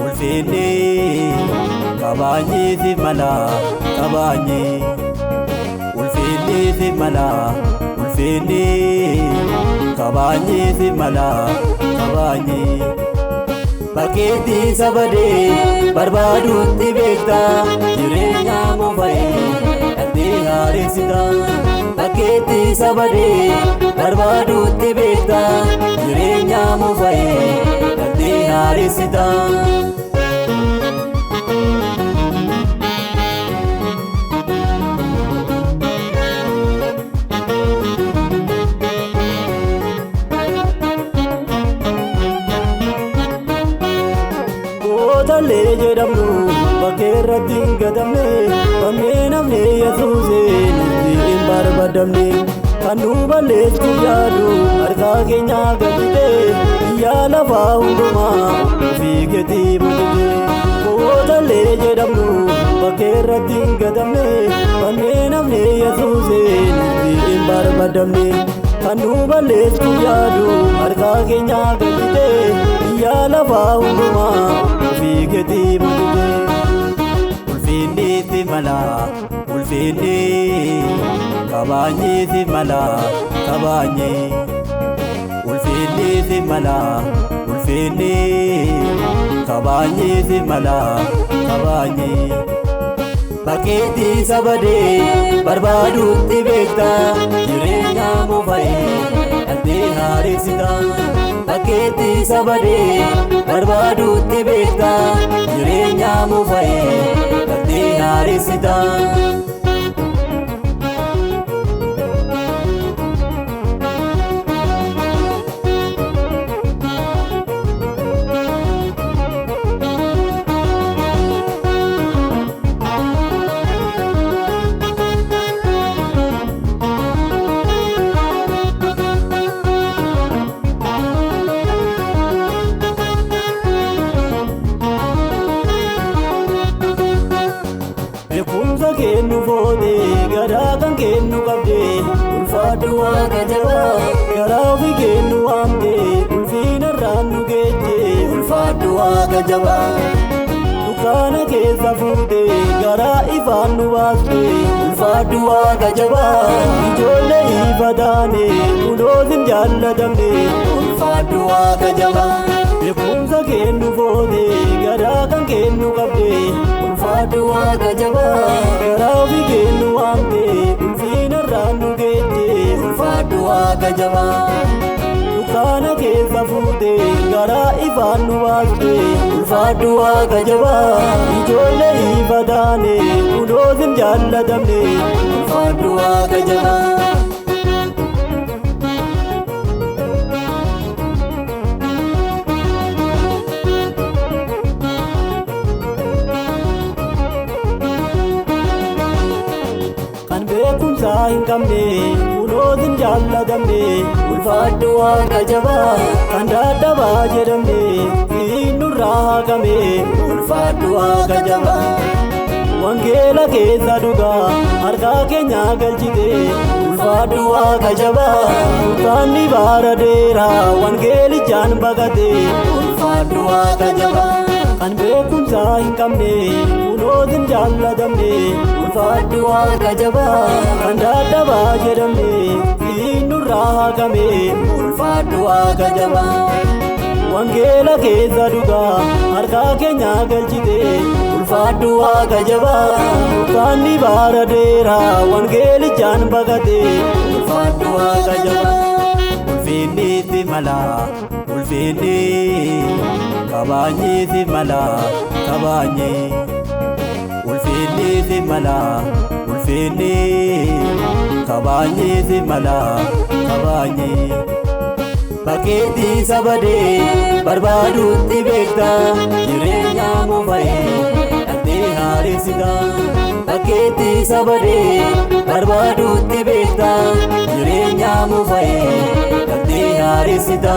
ulfinni kabanye mala kabanye ulfinni mala ulfinni kabanye mala kabanye baketi sabade barbadu tibeta jirenya mo vai ande harisida baketi sabade barbadu tibeta jirenya mo vai ande harisida le jedamnu bakera dingadamne pamenamne yasuse nuti barbadamne kanu balestu yadu arga kenya gadite yala faunduma figeti budde koda le jedamnu bakera dingadamne pamenamne yasuse nuti barbadamne kanu balestu yadu arga kenya gadite yala faunduma figeti budde ulfinni mala ulfinni kabanye mala kabanye ulfinni mala ulfinni kabanye mala kabanye baketi sabade barbadu tibeta jirenya mo vai ande harisida baketi sabade barbadu tibeta jirenya mo vai ande harisida kennu fode gara kan kennu kabde ulfadu agajaba gara fi kennu amde ulfina ranu geje ulfadu agajaba dukana ke zafude gara ifanu waste ulfadu agajaba ijole ibadane ulozim jalladamne ulfadu agajaba yekunza kennu fode gara kan kennu kabde ulfadu agajaba gara fi kennu amde ulfina ranu geje ulfadu agajaba dukana ke zafude gara ifanu waste ulfadu agajaba ijole ibadane ulozim jalladamne ulfadu agajaba beekumsa hin qabne ulozim jalladamne ulfadu agajaba kan dadhabaa jedhamne siinurraa haqame ulfadu agajaba wangeela keessa dhugaa harkaa keenya galchite ulfadu agajaba dukkaanni baara dheeraa wangeelichaan baqate ulfadu agajaba kan beekumsa hin qabne ulozim jalladamne ulfadu agajaba kan dadhabaa jedhamne siinurraa haqame ulfadu agajaba wangeela keessa dhugaa harkaa keenya galchite ulfadu agajaba dukkaanni baara dheeraa wangeelichaan baqate ulfadu agajaba ulfinni mala ulfinni kabanye mala kabanye ulfinni mala ulfinni kabanye mala kabanye bakkeetti sabadee barbaaduutti beekta jireenya mufa'ee dhaqxee haareessita bakkeetti sabadee barbaaduutti beekta jireenya mufa'ee dhaqxee haareessita.